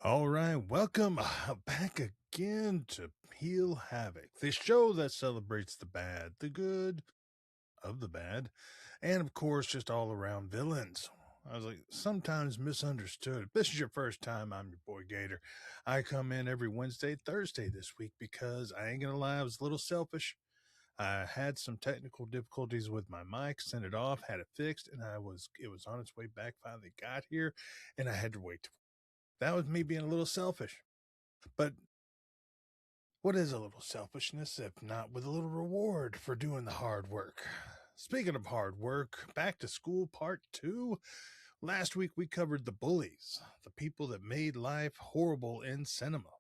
All right, welcome back again to Heal Havoc, the show that celebrates the bad, the good of the bad, and of course, just all around villains. I was like, sometimes misunderstood. If this is your first time, I'm your boy Gator. I come in every Wednesday, Thursday this week because I ain't gonna lie, I was a little selfish. I had some technical difficulties with my mic, sent it off, had it fixed, and it was on its way back, finally got here, and I had to wait. That was me being a little selfish. But what is a little selfishness if not with a little reward for doing the hard work? Speaking of hard work, back to school part two. Last week we covered the bullies, the people that made life horrible in cinema.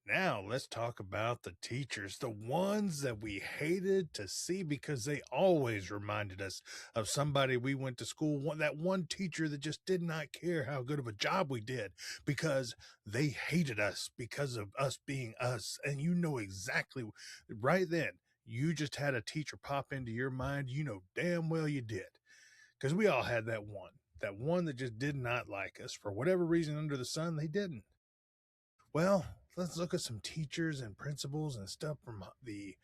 Now let's talk about the teachers, the ones that we hated to see because they always reminded us of somebody we went to school, that one teacher that just did not care how good of a job we did because they hated us because of us being us. And you know exactly right then, you just had a teacher pop into your mind. You know damn well you did because we all had that one that just did not like us for whatever reason under the sun. They didn't. Well, let's look at some teachers and principals and stuff from the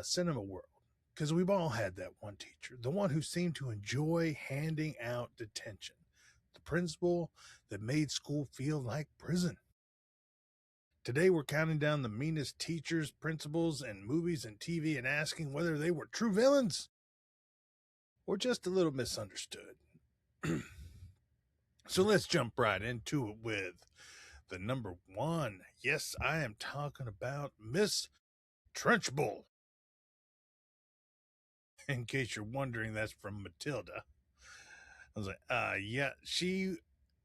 cinema world. Because we've all had that one teacher, the one who seemed to enjoy handing out detention, the principal that made school feel like prison. Today, we're counting down the meanest teachers, principals, and movies and TV and asking whether they were true villains or just a little misunderstood. So let's jump right into it with the number one. Yes, I am talking about Miss Trenchbull. In case you're wondering, that's from Matilda. I was like, yeah,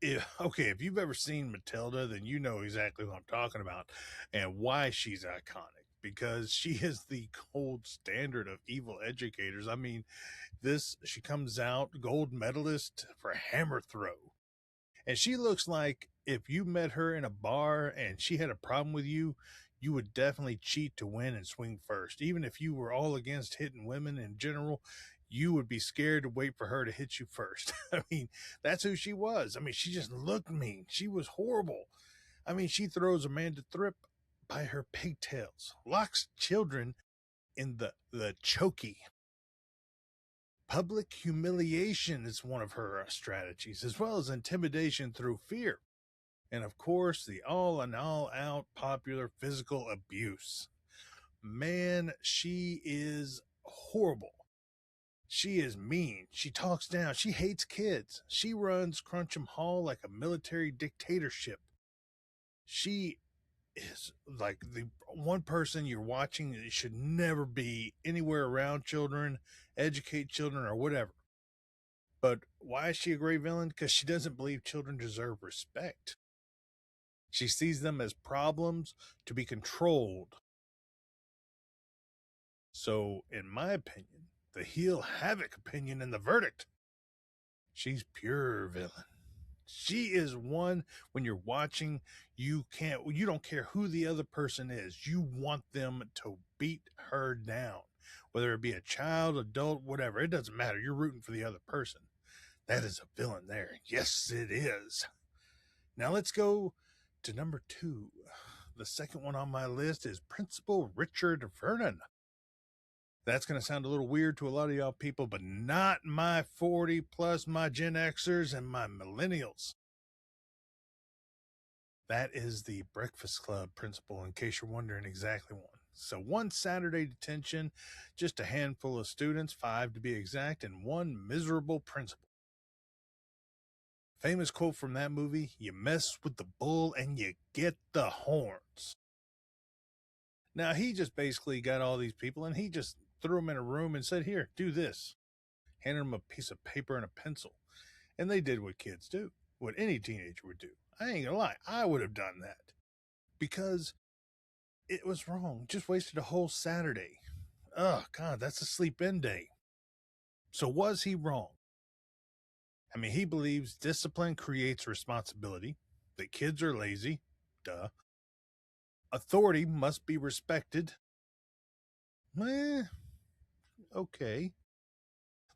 if you've ever seen Matilda, then you know exactly what I'm talking about and why she's iconic. Because she is the gold standard of evil educators. I mean, she comes out gold medalist for hammer throw. And she looks like if you met her in a bar and she had a problem with you, you would definitely cheat to win and swing first. Even if you were all against hitting women in general, you would be scared to wait for her to hit you first. I mean, that's who she was. I mean, she just looked mean. She was horrible. I mean, she throws a man to thrip by her pigtails, locks children in the chokey. Public humiliation is one of her strategies, as well as intimidation through fear. And of course, the all and all out popular physical abuse. Man, she is horrible. She is mean. She talks down. She hates kids. She runs Cruncham Hall like a military dictatorship. She is like the one person you're watching that should never be anywhere around children, educate children, or whatever. But why is she a great villain? Because she doesn't believe children deserve respect. She sees them as problems to be controlled. So, in my opinion, the heel havoc opinion in the verdict, she's pure villain. She is one when you're watching, you don't care who the other person is. You want them to beat her down, whether it be a child, adult, whatever. It doesn't matter. You're rooting for the other person. That is a villain there. Yes, it is. Now let's go to number two. The second one on my list is Principal Richard Vernon. That's going to sound a little weird to a lot of y'all people, but not my 40 plus, my Gen Xers and my millennials. That is the Breakfast Club principal, in case you're wondering exactly one. So one Saturday detention, just a handful of students, 5 to be exact, and one miserable principal. Famous quote from that movie, you mess with the bull and you get the horns. Now, he just basically got all these people and he just threw them in a room and said, here, do this. Handed them a piece of paper and a pencil. And they did what kids do, what any teenager would do. I ain't gonna lie, I would have done that because it was wrong. Just wasted a whole Saturday. Oh, God, that's a sleep in day. So was he wrong? I mean, he believes discipline creates responsibility, that kids are lazy. Duh. Authority must be respected. Okay.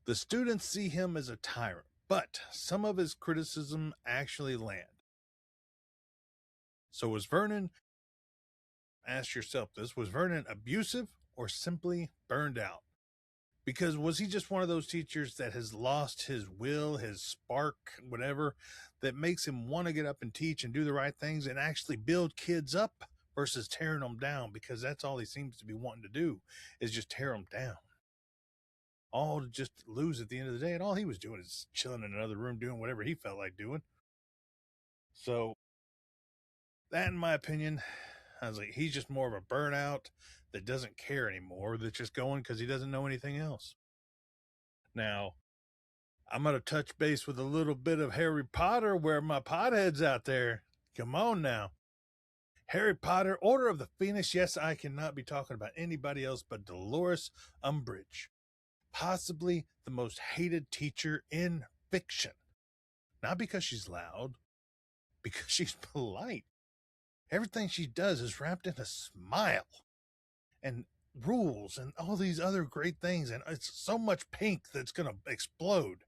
The students see him as a tyrant, but some of his criticism actually land. So was Vernon, ask yourself this, was Vernon abusive or simply burned out? Because was he just one of those teachers that has lost his will, his spark, whatever, that makes him want to get up and teach and do the right things and actually build kids up versus tearing them down? Because that's all he seems to be wanting to do, is just tear them down. All to just lose at the end of the day. And all he was doing is chilling in another room doing whatever he felt like doing. So that, in my opinion, I was like, he's just more of a burnout that doesn't care anymore, that's just going because he doesn't know anything else. Now, I'm going to touch base with a little bit of Harry Potter, where my potheads out there. Come on now. Harry Potter, Order of the Phoenix. Yes, I cannot be talking about anybody else but Dolores Umbridge. Possibly the most hated teacher in fiction. Not because she's loud, because she's polite. Everything she does is wrapped in a smile and rules and all these other great things. And it's so much pink that's going to explode.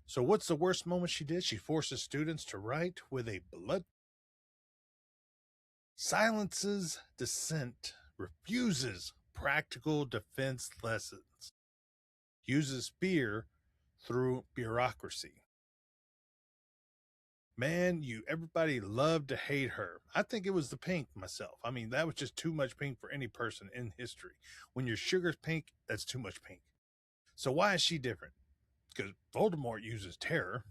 So what's the worst moment she did? She forces students to write with a blood. Silences dissent, refuses practical defense lessons, uses fear through bureaucracy. Man, everybody loved to hate her. I think it was the pink myself. I mean, that was just too much pink for any person in history. When your sugar's pink, that's too much pink. So why is she different? Because Voldemort uses terror,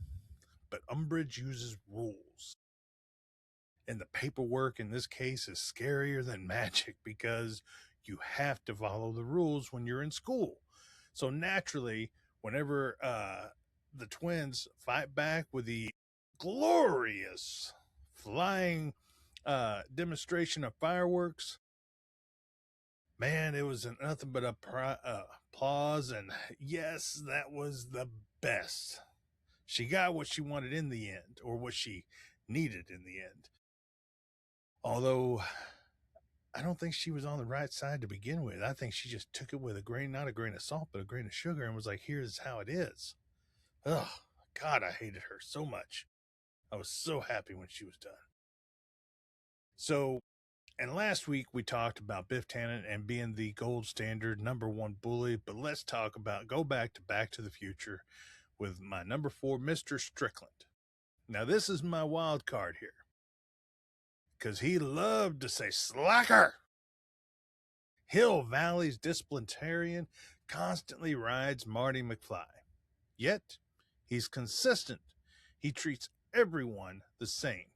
but Umbridge uses rules. And the paperwork in this case is scarier than magic because you have to follow the rules when you're in school. So naturally, whenever the twins fight back with the glorious flying demonstration of fireworks, man, it was nothing but applause. And yes, that was the best. She got what she wanted in the end, or what she needed in the end. Although I don't think she was on the right side to begin with. I think she just took it with not a grain of salt, but a grain of sugar, and was like, here's how it is. Ugh, God, I hated her so much. I was so happy when she was done. So, and last week we talked about Biff Tannen and being the gold standard #1 bully, but let's go back to the Future with my number 4, Mr. Strickland. Now, this is my wild card here, because he loved to say slacker. Hill Valley's disciplinarian constantly rides Marty McFly. Yet, he's consistent. He treats everyone the same.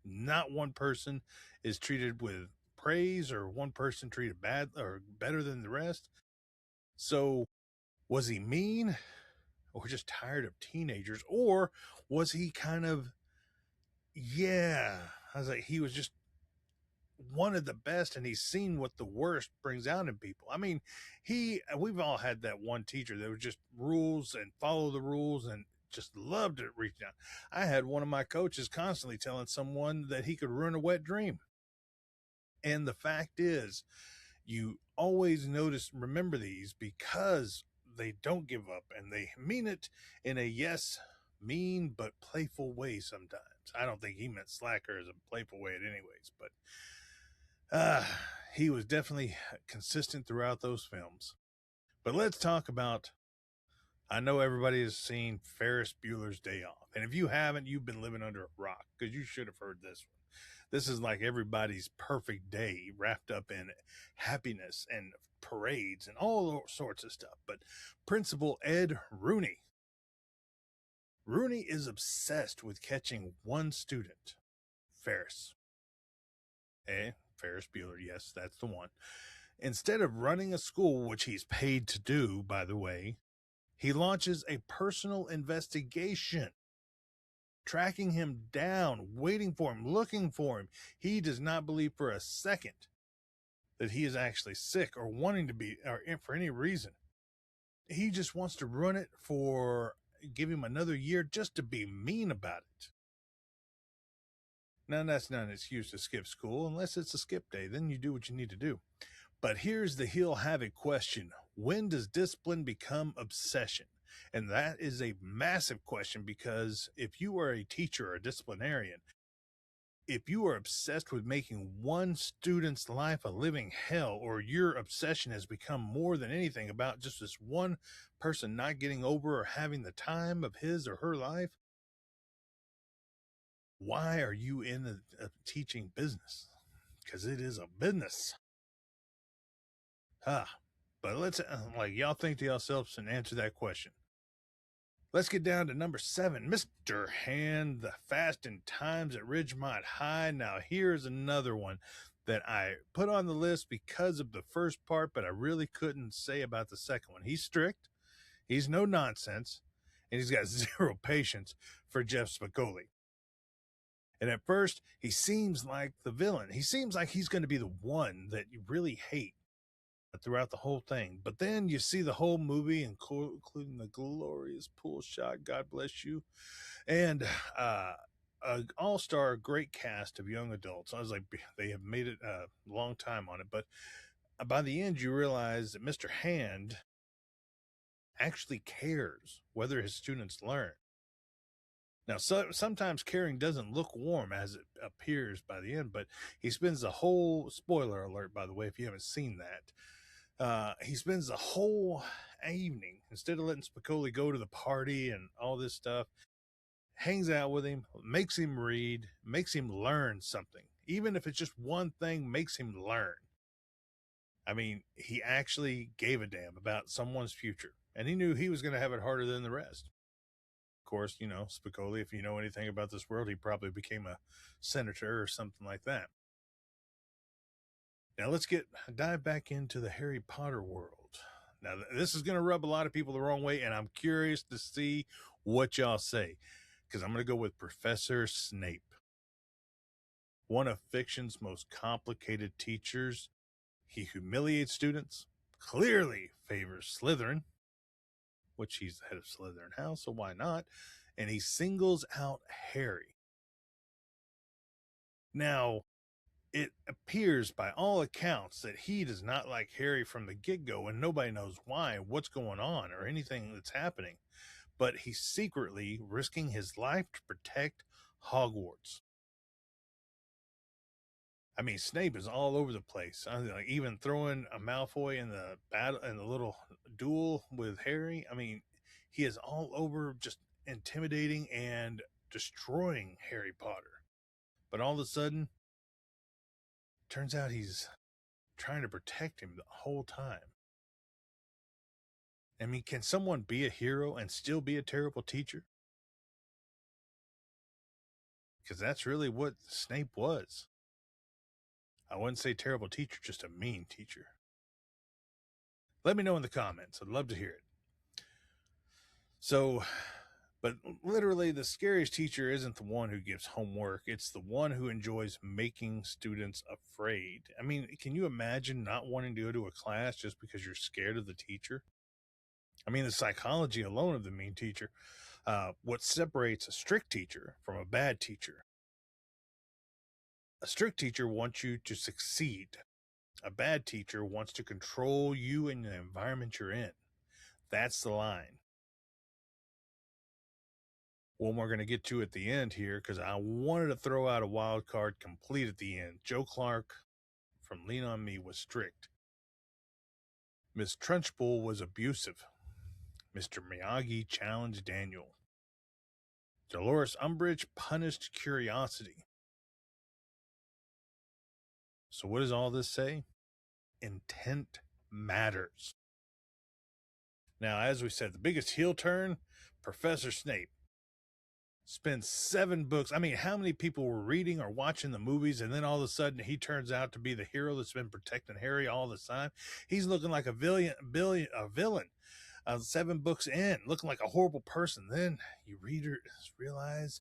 Not one person is treated with praise or one person treated bad or better than the rest. So, was he mean or just tired of teenagers? Or was he kind of, I was like, he was just one of the best, and he's seen what the worst brings out in people. I mean, we've all had that one teacher that was just rules and follow the rules and just loved it reaching out. I had one of my coaches constantly telling someone that he could ruin a wet dream. And the fact is, you always remember these, because they don't give up and they mean it in a mean but playful way sometimes. I don't think he meant slacker as a playful way anyways, but he was definitely consistent throughout those films. But let's talk about, I know everybody has seen Ferris Bueller's Day Off. And if you haven't, you've been living under a rock, because you should have heard this one. This is like everybody's perfect day wrapped up in happiness and parades and all sorts of stuff. But Principal Ed Rooney is obsessed with catching one student, Ferris. Ferris Bueller, yes, that's the one. Instead of running a school, which he's paid to do, by the way, he launches a personal investigation, tracking him down, waiting for him, looking for him. He does not believe for a second that he is actually sick or wanting to be, or for any reason. He just wants to run it give him another year just to be mean about it. Now, that's not an excuse to skip school, unless it's a skip day. Then you do what you need to do. But here's the He'll Have It question. When does discipline become obsession? And that is a massive question, because if you are a teacher or a disciplinarian, if you are obsessed with making one student's life a living hell, or your obsession has become more than anything about just this one person not getting over or having the time of his or her life, why are you in the teaching business? Because it is a business. But let's, like, y'all think to yourselves and answer that question. Let's get down to number 7, Mr. Hand, the Fast and Times at Ridgemont High. Now, here's another one that I put on the list because of the first part, but I really couldn't say about the second one. He's strict, he's no nonsense, and he's got zero patience for Jeff Spicoli. And at first, he seems like the villain. He seems like he's going to be the one that you really hate throughout the whole thing. But then you see the whole movie, including the glorious pool shot, God bless you, and an all-star great cast of young adults. I was like, they have made it a long time on it. But by the end, you realize that Mr. Hand actually cares whether his students learn. Now, sometimes caring doesn't look warm as it appears by the end, but he spends the whole, spoiler alert, by the way, if you haven't seen that, he spends the whole evening, instead of letting Spicoli go to the party and all this stuff, hangs out with him, makes him read, makes him learn something. Even if it's just one thing, makes him learn. I mean, he actually gave a damn about someone's future, and he knew he was going to have it harder than the rest. Of course, you know, Spicoli, if you know anything about this world, he probably became a senator or something like that. Now let's dive back into the Harry Potter world. Now this is going to rub a lot of people the wrong way, and I'm curious to see what y'all say, because I'm going to go with Professor Snape. One of fiction's most complicated teachers. He humiliates students, clearly favors Slytherin, which he's the head of Slytherin House, so why not? And he singles out Harry. Now, it appears by all accounts that he does not like Harry from the get-go, and nobody knows why, what's going on, or anything that's happening. But he's secretly risking his life to protect Hogwarts. I mean, Snape is all over the place. I mean, like, even throwing a Malfoy in the battle, in the little duel with Harry. I mean, he is all over, just intimidating and destroying Harry Potter. But all of a sudden, turns out he's trying to protect him the whole time. I mean, can someone be a hero and still be a terrible teacher? Because that's really what Snape was. I wouldn't say terrible teacher, just a mean teacher. Let me know in the comments. I'd love to hear it. So, but literally, the scariest teacher isn't the one who gives homework. It's the one who enjoys making students afraid. I mean, can you imagine not wanting to go to a class just because you're scared of the teacher? I mean, the psychology alone of the mean teacher. What separates a strict teacher from a bad teacher? A strict teacher wants you to succeed. A bad teacher wants to control you and the environment you're in. That's the line. One we're going to get to at the end here, because I wanted to throw out a wild card complete at the end. Joe Clark from Lean On Me was strict. Miss Trenchbull was abusive. Mr. Miyagi challenged Daniel. Dolores Umbridge punished curiosity. So what does all this say? Intent matters. Now, as we said, the biggest heel turn, Professor Snape. Spends 7 books. I mean, how many people were reading or watching the movies, and then all of a sudden he turns out to be the hero that's been protecting Harry all the time? He's looking like a villain. 7 books in, looking like a horrible person. Then you realize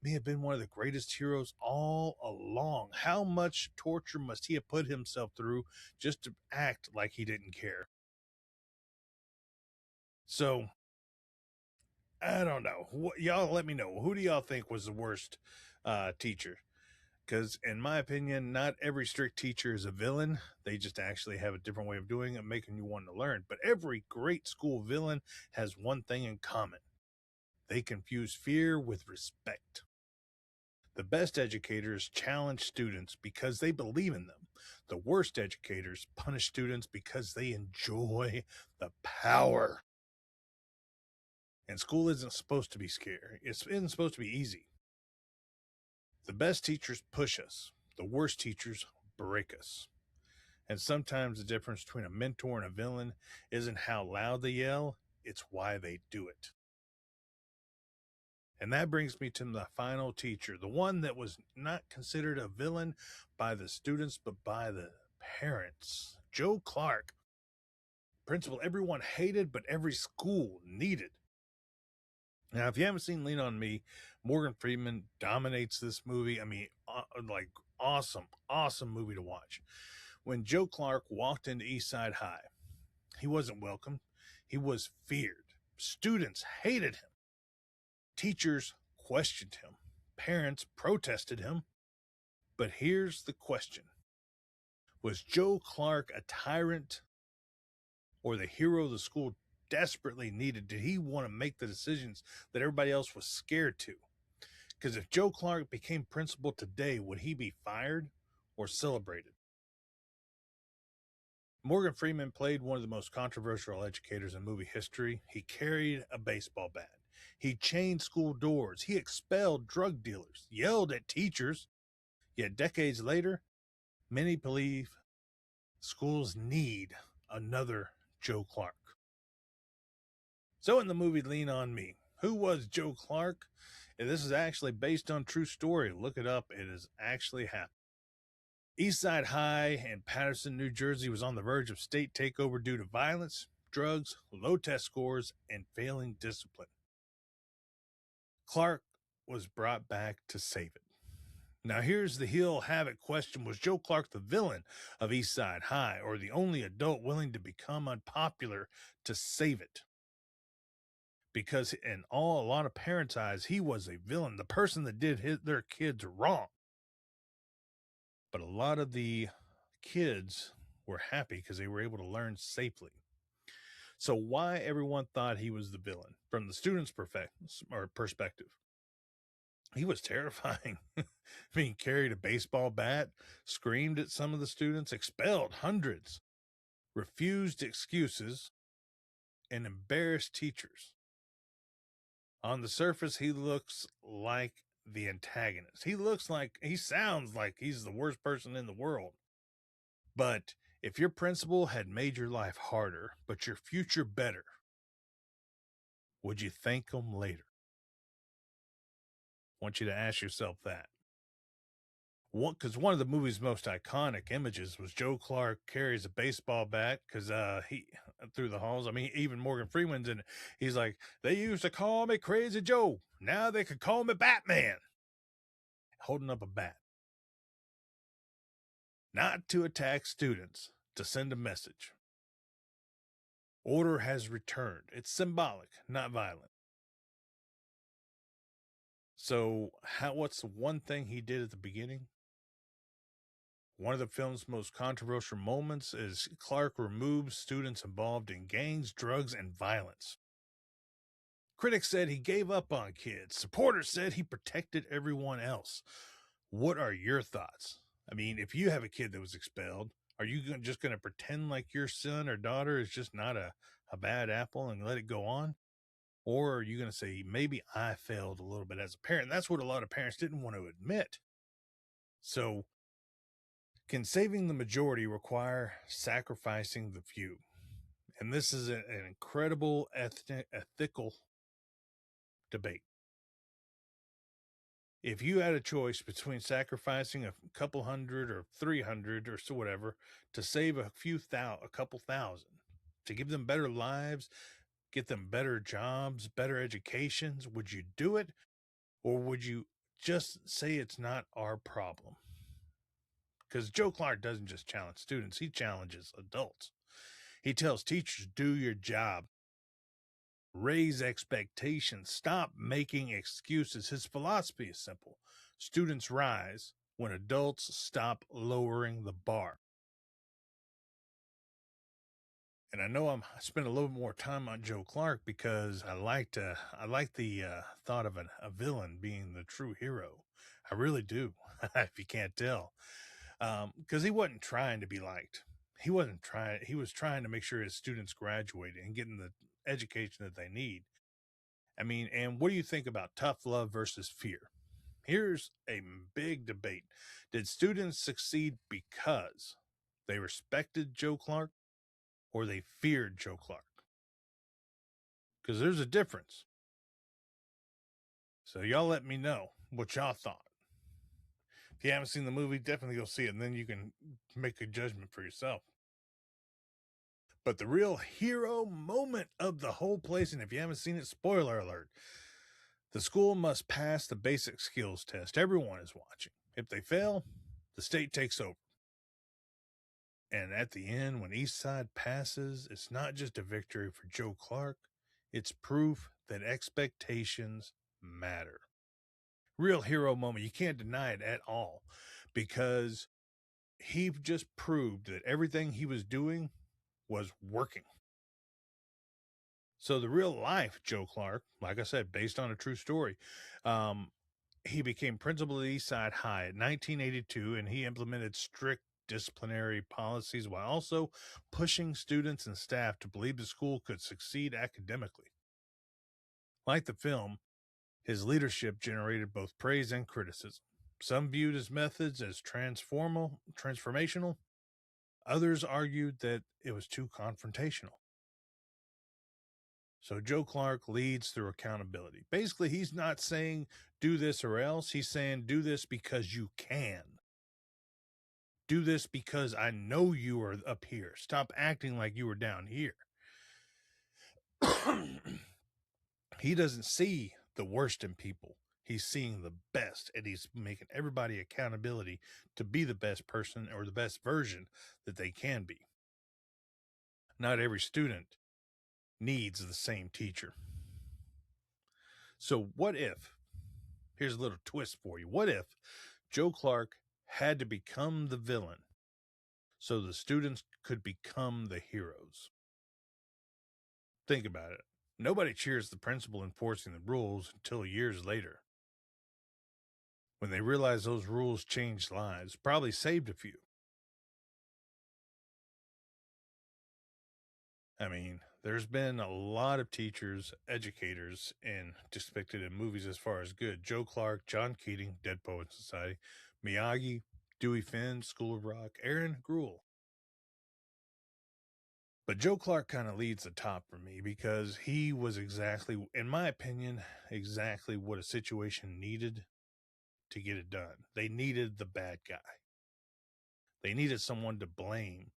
may have been one of the greatest heroes all along. How much torture must he have put himself through just to act like he didn't care? So, I don't know. Y'all let me know. Who do y'all think was the worst teacher? Because in my opinion, not every strict teacher is a villain. They just actually have a different way of doing it, making you want to learn. But every great school villain has one thing in common. They confuse fear with respect. The best educators challenge students because they believe in them. The worst educators punish students because they enjoy the power. And school isn't supposed to be scary. It isn't supposed to be easy. The best teachers push us. The worst teachers break us. And sometimes the difference between a mentor and a villain isn't how loud they yell, it's why they do it. And that brings me to the final teacher, the one that was not considered a villain by the students, but by the parents. Joe Clark, principal everyone hated, but every school needed. Now, if you haven't seen Lean on Me, Morgan Freeman dominates this movie. I mean, like awesome movie to watch. When Joe Clark walked into Eastside High, he wasn't welcomed. He was feared. Students hated him. Teachers questioned him. Parents protested him. But here's the question. Was Joe Clark a tyrant or the hero the school desperately needed? Did he want to make the decisions that everybody else was scared to? Because if Joe Clark became principal today, would he be fired or celebrated? Morgan Freeman played one of the most controversial educators in movie history. He carried a baseball bat. He chained school doors. He expelled drug dealers, yelled at teachers. Yet decades later, many believe schools need another Joe Clark. So in the movie Lean on Me, who was Joe Clark? And this is actually based on true story. Look it up. It has actually happened. Eastside High in Patterson, New Jersey was on the verge of state takeover due to violence, drugs, low test scores, and failing discipline. Clark was brought back to save it. Now here's the heel havoc question. Was Joe Clark the villain of Eastside High or the only adult willing to become unpopular to save it? Because in a lot of parents' eyes, he was a villain, the person that did their kids wrong. But a lot of the kids were happy because they were able to learn safely. So why everyone thought he was the villain from the students' perspective? He was terrifying. I mean, carried a baseball bat, screamed at some of the students, expelled hundreds, refused excuses, and embarrassed teachers. On the surface, he looks like the antagonist. He sounds like he's the worst person in the world. But if your principal had made your life harder, but your future better, would you thank him later? I want you to ask yourself that. Because one of the movie's most iconic images was Joe Clark carries a baseball bat because he through the halls. I mean, even Morgan Freeman's in it. He's like, they used to call me Crazy Joe. Now they could call me Batman. Holding up a bat. Not to attack students, to send a message. Order has returned. It's symbolic, not violent. So, what's the one thing he did at the beginning? One of the film's most controversial moments is Clark removes students involved in gangs, drugs, and violence. Critics said he gave up on kids. Supporters said he protected everyone else. What are your thoughts? I mean, if you have a kid that was expelled, are you just going to pretend like your son or daughter is just not a bad apple and let it go on? Or are you going to say, maybe I failed a little bit as a parent? That's what a lot of parents didn't want to admit. So, can saving the majority require sacrificing the few? And this is an incredible ethical debate. If you had a choice between sacrificing a couple hundred or 300 or so whatever to save a couple thousand, to give them better lives, get them better jobs, better educations, would you do it? Or would you just say it's not our problem? Because Joe Clark doesn't just challenge students, he challenges adults. He tells teachers, do your job. Raise expectations. Stop making excuses. His philosophy is simple. Students rise when adults stop lowering the bar. And I know I spent a little more time on Joe Clark because I like the thought of a villain being the true hero. I really do, if you can't tell. Because he wasn't trying to be liked. He wasn't trying, he was trying to make sure his students graduated and getting the education that they need. I mean, and what do you think about tough love versus fear? Here's a big debate. Did students succeed because they respected Joe Clark or they feared Joe Clark? Because there's a difference. So y'all let me know what y'all thought. If you haven't seen the movie, definitely go see it, and then you can make a judgment for yourself. But the real hero moment of the whole place, and if you haven't seen it, spoiler alert, the school must pass the basic skills test. Everyone is watching. If they fail, the state takes over. And at the end, when Eastside passes, it's not just a victory for Joe Clark, it's proof that expectations matter. Real hero moment. You can't deny it at all, because he just proved that everything he was doing was working. So the real life Joe Clark, like I said, based on a true story, he became principal at Eastside High in 1982, and he implemented strict disciplinary policies while also pushing students and staff to believe the school could succeed academically. Like the film, his leadership generated both praise and criticism. Some viewed his methods as transformational. Others argued that it was too confrontational. So Joe Clark leads through accountability. Basically, he's not saying do this or else. He's saying do this because you can. Do this because I know you are up here. Stop acting like you were down here. He doesn't see the worst in people. He's seeing the best, and he's making everybody accountability to be the best person or the best version that they can be. Not every student needs the same teacher. So what if, here's a little twist for you. What if Joe Clark had to become the villain so the students could become the heroes? Think about it. Nobody cheers the principal enforcing the rules until years later, when they realize those rules changed lives, probably saved a few. I mean, there's been a lot of teachers, educators, and depicted in movies as far as good. Joe Clark, John Keating, Dead Poets Society, Miyagi, Dewey Finn, School of Rock, Aaron Gruel. But Joe Clark kind of leads the top for me because he was exactly, in my opinion, exactly what a situation needed to get it done. They needed the bad guy. They needed someone to blame,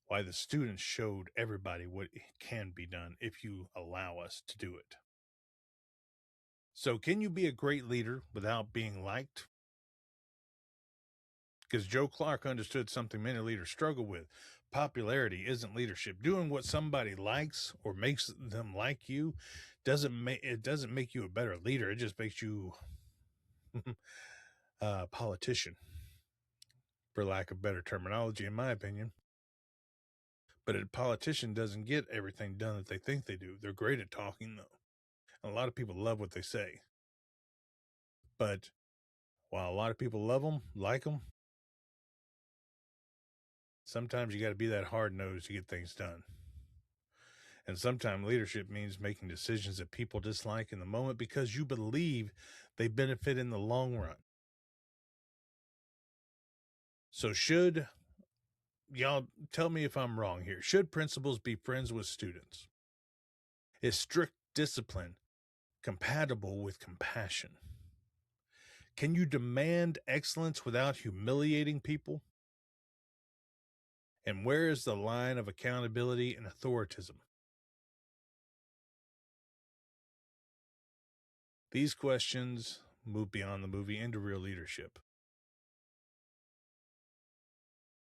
why the students showed everybody what can be done if you allow us to do it. So can you be a great leader without being liked? Because Joe Clark understood something many leaders struggle with. Popularity isn't leadership. Doing what somebody likes or makes them like you doesn't make you a better leader. It just makes you a politician, for lack of better terminology, in my opinion. But a politician doesn't get everything done that they think they do. They're great at talking, though. And a lot of people love what they say. But while a lot of people love them, like them, sometimes you got to be that hard-nosed to get things done. And sometimes leadership means making decisions that people dislike in the moment because you believe they benefit in the long run. So y'all tell me if I'm wrong here. Should principals be friends with students? Is strict discipline compatible with compassion? Can you demand excellence without humiliating people? And where is the line of accountability and authoritism? These questions move beyond the movie into real leadership.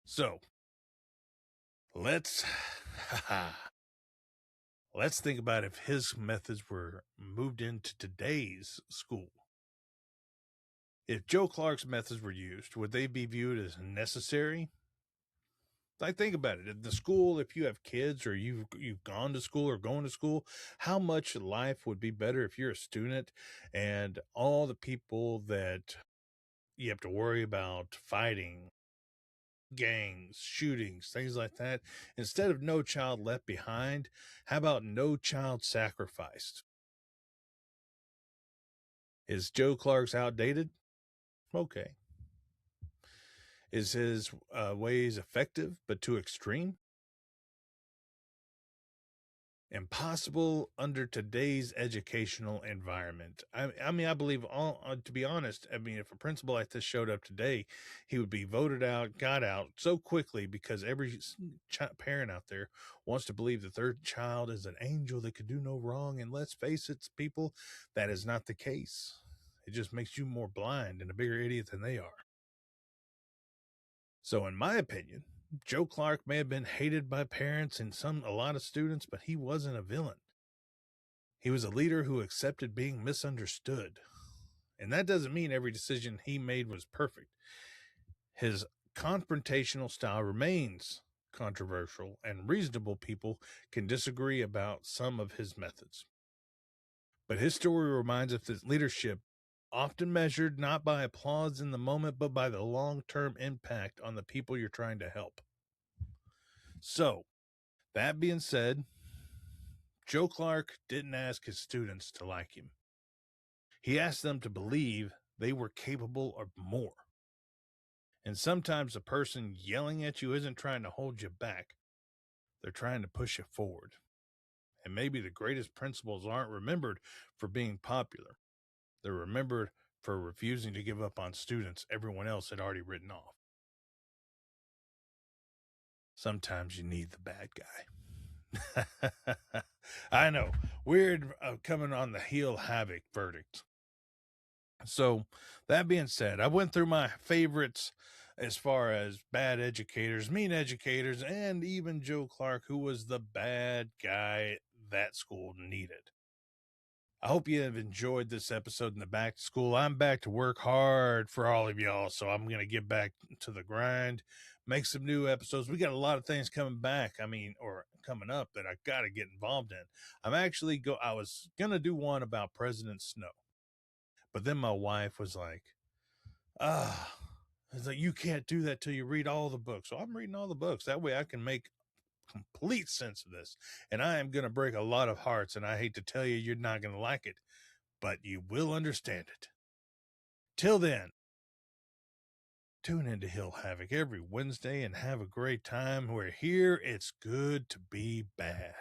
So, let's think about if his methods were moved into today's school. If Joe Clark's methods were used, would they be viewed as necessary? Like, think about it. In the school, if you have kids or you've gone to school or going to school, how much life would be better if you're a student and all the people that you have to worry about fighting, gangs, shootings, things like that. Instead of No Child Left Behind, how about No Child Sacrificed? Is Joe Clark's outdated? Okay. Is his ways effective but too extreme? Impossible under today's educational environment. I mean, I believe to be honest, I mean, if a principal like this showed up today, he would be voted out, got out so quickly because every parent out there wants to believe that their child is an angel that could do no wrong. And let's face it, people, that is not the case. It just makes you more blind and a bigger idiot than they are. So, in my opinion, Joe Clark may have been hated by parents and a lot of students, but he wasn't a villain. He was a leader who accepted being misunderstood. And that doesn't mean every decision he made was perfect. His confrontational style remains controversial, and reasonable people can disagree about some of his methods. But his story reminds us that leadership, often measured not by applause in the moment, but by the long-term impact on the people you're trying to help. So, that being said, Joe Clark didn't ask his students to like him. He asked them to believe they were capable of more. And sometimes the person yelling at you isn't trying to hold you back. They're trying to push you forward. And maybe the greatest principals aren't remembered for being popular. They're remembered for refusing to give up on students everyone else had already written off. Sometimes you need the bad guy. I know. Weird coming on the heel Havoc verdict. So, that being said, I went through my favorites as far as bad educators, mean educators, and even Joe Clark, who was the bad guy that school needed. I hope you have enjoyed this episode in the back to school. I'm back to work hard for all of y'all, so I'm going to get back to the grind, make some new episodes. We got a lot of things coming back, or coming up that I got to get involved in. I was going to do one about President Snow, but then my wife was like, it's like, you can't do that till you read all the books. So I'm reading all the books. That way I can make complete sense of this. And I am going to break a lot of hearts. And I hate to tell you, you're not going to like it, but you will understand it. Till then, tune into Hill Havoc every Wednesday and have a great time. We're here. It's good to be bad.